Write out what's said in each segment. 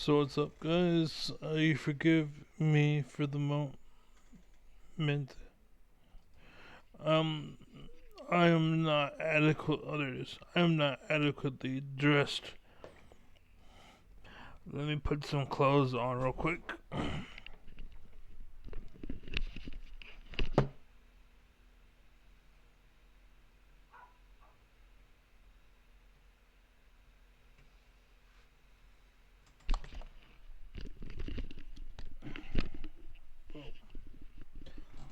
So what's up, guys? You forgive me for the moment. Um, I am not adequate. Others, I am not adequately dressed. Let me put some clothes on real quick.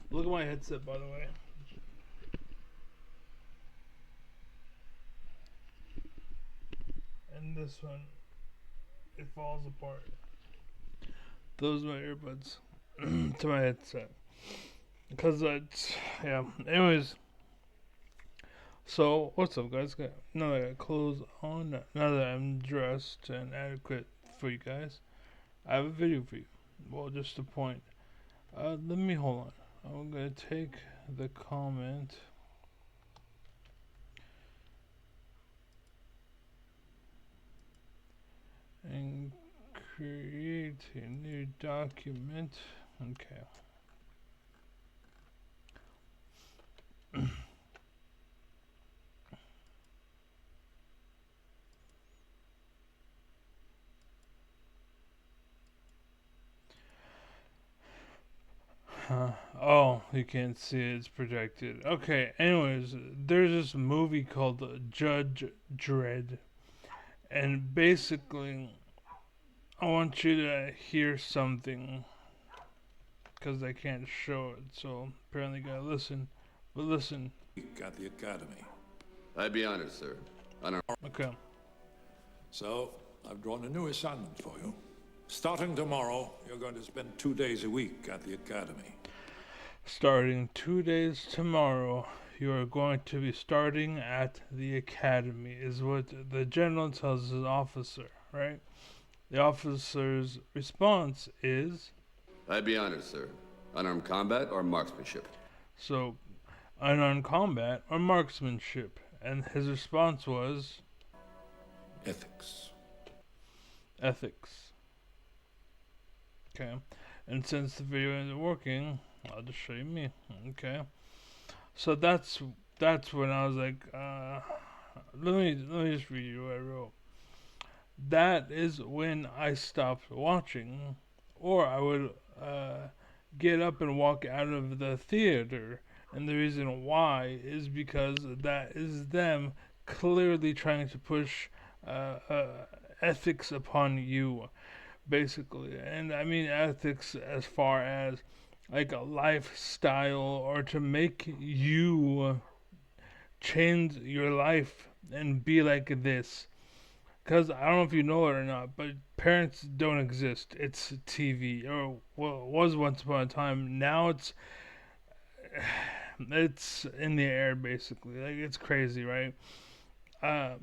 Look at my headset, by the way. And this one, it falls apart. Those are my earbuds to my headset. Because that's, yeah. Anyways, so what's up, guys? Now that I got clothes on, now that I'm dressed and adequate for you guys, I have a video for you. Well, just a point. Let me hold on. I'm gonna take the comment and create a new document. Okay. Oh, you can't see it, it's projected. Okay, anyways, there's this movie called Judge Dredd. And basically, I want you to hear something because I can't show it, so apparently, you gotta listen. But listen. At the academy. I'd be honored, sir. Okay. So, I've drawn a new assignment for you. Starting tomorrow, you're going to spend 2 days a week at the academy. Starting 2 days tomorrow, you are going to be starting at the academy, is what the general tells his officer, right? The officer's response is, I'd be honored, sir. Unarmed combat or marksmanship? so, unarmed combat or marksmanship. And his response was, Ethics. ethics. Okay. And since the video isn't working, I'll just show you me. Okay. So that's when I was like, let me just read you what I wrote. That is when I stopped watching, or I would get up and walk out of the theater. And the reason why is because that is them clearly trying to push ethics upon you, basically. And I mean ethics as far as like a lifestyle, or to make you change your life and be like this. Because I don't know if you know it or not, but parents don't exist. It's TV, or well, it was once upon a time. Now it's in the air, basically. Like, it's crazy, right? I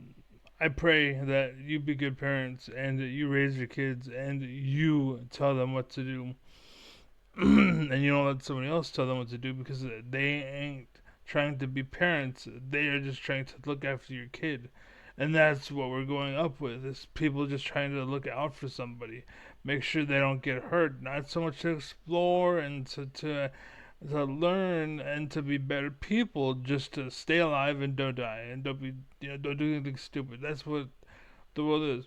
pray that you be good parents and you raise your kids and you tell them what to do. And you don't let somebody else tell them what to do, because they ain't trying to be parents. They are just trying to look after your kid. And that's what we're going up with, is people just trying to look out for somebody. Make sure they don't get hurt. Not so much to explore and to learn and to be better people, just to stay alive and don't die and don't be, don't do anything stupid. That's what the world is,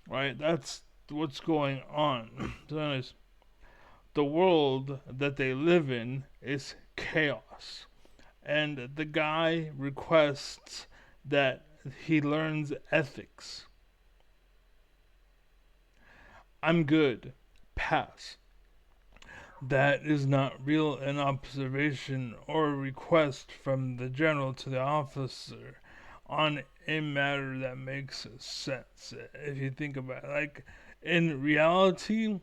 right? That's what's going on. So anyways, the world that they live in is chaos. And the guy requests that he learns ethics. I'm good. Pass. That is not real an observation or a request from the general to the officer on a matter that makes sense. If you think about it, like, in reality,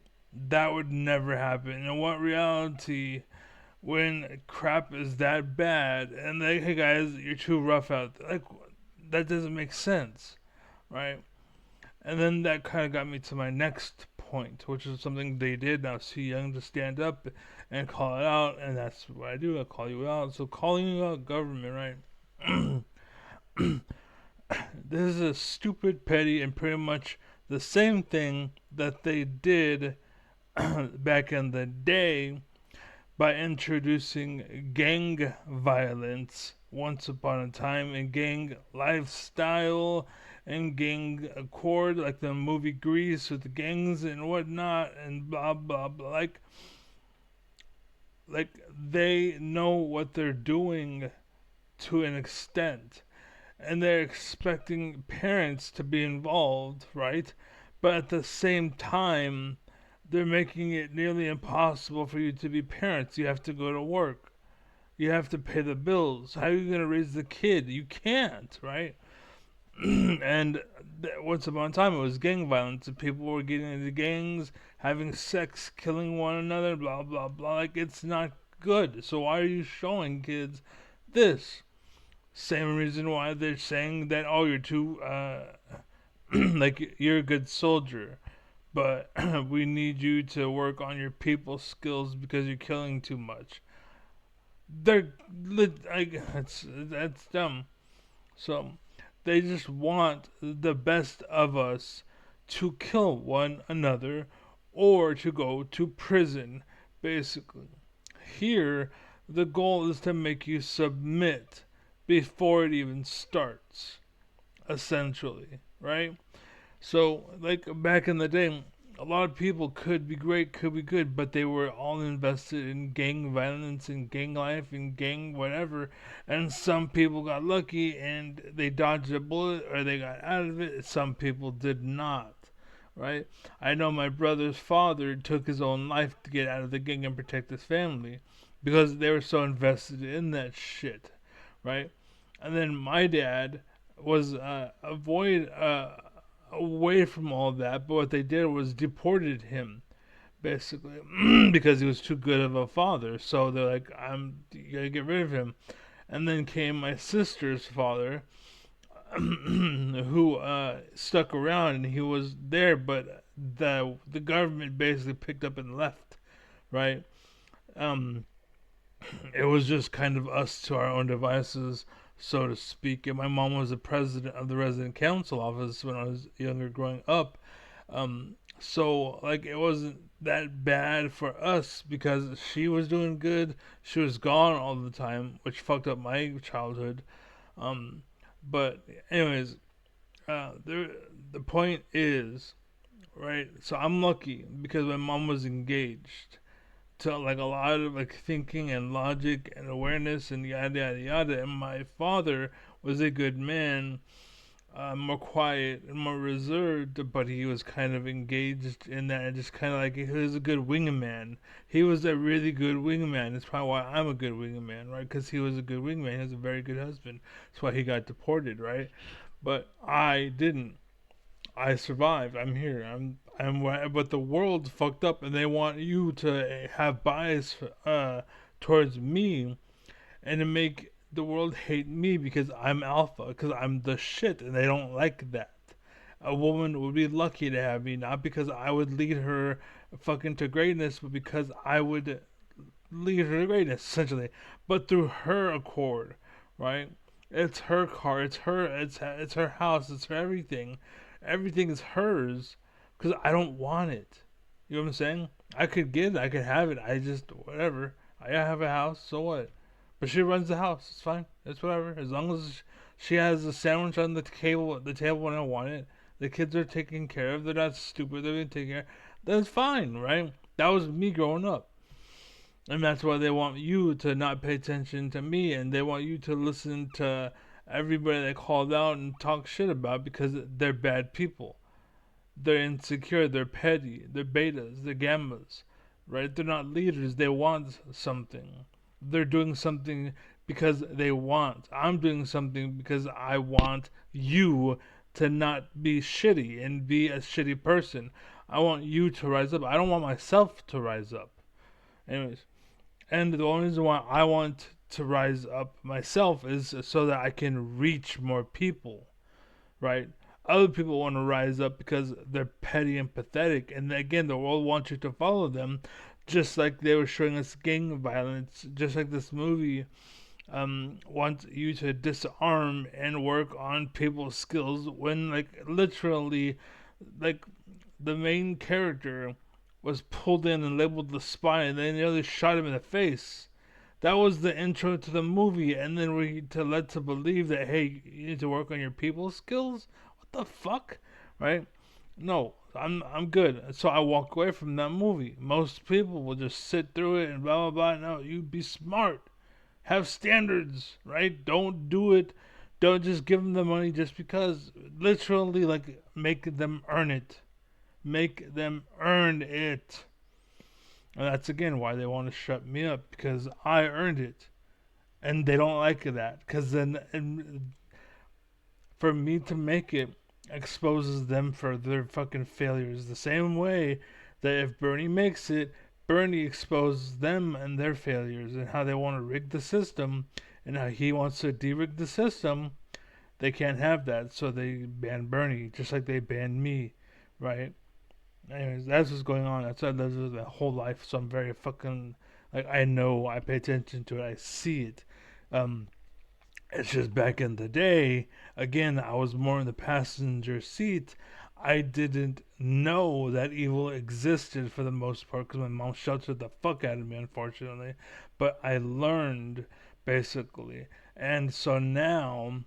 that would never happen. In what reality, when crap is that bad and like, hey guys, you're too rough out there, like, that doesn't make sense, right? And then that kind of got me to my next point, which is something they did. Now, too young to stand up and call it out, and that's what I do. I call you out. So calling you out, government, right? This is a stupid, petty, and pretty much the same thing that they did back in the day by introducing gang violence once upon a time and gang lifestyle and gang accord, like the movie Grease with the gangs and whatnot, and blah blah blah. Like they know what they're doing to an extent, and they're expecting parents to be involved, right? But at the same time, they're making it nearly impossible for you to be parents. You have to go to work. You have to pay the bills. How are you going to raise the kid? You can't, right? And once upon a time, it was gang violence, and people were getting into gangs, having sex, killing one another, blah blah blah. Like it's not good. So why are you showing kids this? Same reason why they're saying that, oh, you're too like you're a good soldier, but we need you to work on your people skills because you're killing too much. They're like that's dumb. So they just want the best of us to kill one another or to go to prison, basically. Here, the goal is to make you submit before it even starts, essentially, right? So, like back in the day, a lot of people could be great, could be good, but they were all invested in gang violence and gang life and gang whatever. And some people got lucky and they dodged a bullet or they got out of it. Some people did not, right? I know my brother's father took his own life to get out of the gang and protect his family because they were so invested in that shit, right? And then my dad was away from all that, but what they did was deported him basically because he was too good of a father. So they're like, you gotta get rid of him. And then came my sister's father, who stuck around and he was there, but the government basically picked up and left, right? Um, it was just kind of us to our own devices, so to speak. And my mom was the president of the resident council office when I was younger, growing up. So like it wasn't that bad for us because she was doing good. She was gone all the time, which fucked up my childhood. Um, but anyways, the point is, right? So I'm lucky because my mom was engaged to like a lot of like thinking and logic and awareness and yada yada yada. And my father was a good man, more quiet and more reserved, but he was kind of engaged in that and just kind of like he was a good wingman. He was a really good wingman. That's probably why I'm a good wingman, right? Because he was a good wingman. He was a very good husband. That's why he got deported, right? But I didn't. I survived. I'm here. But the world fucked up, and they want you to have bias towards me, and to make the world hate me because I'm alpha, because I'm the shit, and they don't like that. A woman would be lucky to have me, not because I would lead her fucking to greatness, but because I would lead her to greatness, essentially. But through her accord, right? It's her car, it's her house, it's her everything. Everything is hers because I don't want it. You know what I'm saying? I could get it, I could have it. I just whatever. I have a house, so what? But she runs the house. It's fine. It's whatever. As long as she has a sandwich on the table when I want it. The kids are taken care of. They're not stupid. They're being taken care of. That's fine, right? That was me growing up. And that's why they want you to not pay attention to me, and they want you to listen to everybody they called out and talk shit about because they're bad people. They're insecure, they're petty, they're betas, they're gammas, right? They're not leaders, they want something. They're doing something because they want. I'm doing something because I want you to not be shitty and be a shitty person. I want you to rise up. I don't want myself to rise up. Anyways, and the only reason why I want to rise up myself is so that I can reach more people, right? Other people want to rise up because they're petty and pathetic, and again, the world wants you to follow them, just like they were showing us gang violence, just like this movie wants you to disarm and work on people's skills when, like, literally like the main character was pulled in and labeled the spy, and they nearly shot him in the face. That was the intro to the movie, and then we to led to believe that hey, you need to work on your people skills. What the fuck, right? No, I'm good. So I walk away from that movie. Most people will just sit through it and blah blah blah. No, you be smart, have standards, right? Don't do it. Don't just give them the money just because. Literally, like make them earn it. Make them earn it. And that's again why they want to shut me up because I earned it, and they don't like that because then and for me to make it exposes them for their fucking failures. The same way that if Bernie makes it, Bernie exposes them and their failures and how they want to rig the system and how he wants to de-rig the system. They can't have that, so they ban Bernie just like they banned me, right? Anyways, that's what's going on. That's why I live my whole life, so I'm very fucking like I know, I pay attention to it, I see it. Um, it's just back in the day, again, I was more in the passenger seat. I didn't know that evil existed for the most part because my mom sheltered the fuck out of me, unfortunately. But I learned, basically. And so now,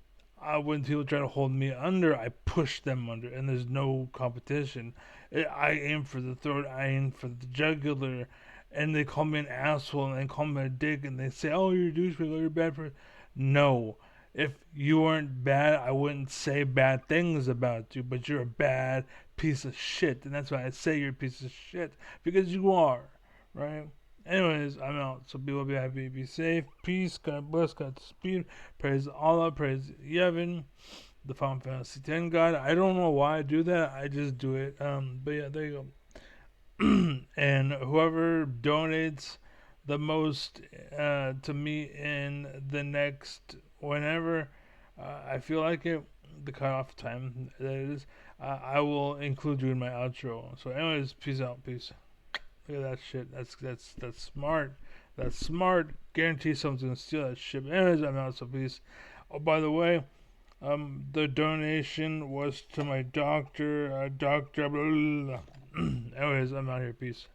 when people try to hold me under, I push them under, and there's no competition. I aim for the throat, I aim for the jugular, and they call me an asshole, and they call me a dick, and they say, oh, you're a douchebag, oh, you're bad for. No. If you weren't bad, I wouldn't say bad things about you, but you're a bad piece of shit. And that's why I say you're a piece of shit, because you are, right? Anyways, I'm out. So be well, be happy, be safe. Peace, God bless, God speed. Praise Allah, praise Yevon, the Final Fantasy X God. I don't know why I do that. I just do it. But yeah, there you go. And whoever donates the most to me in the next whenever I feel like it, the cutoff time that it is, I will include you in my outro. So, anyways, peace out, peace. Look at that shit. That's smart. That's smart. Guarantee someone's gonna steal that shit. Anyways, I'm out. So peace. Oh, by the way, the donation was to my doctor. Doctor. Anyways, I'm out here. Peace.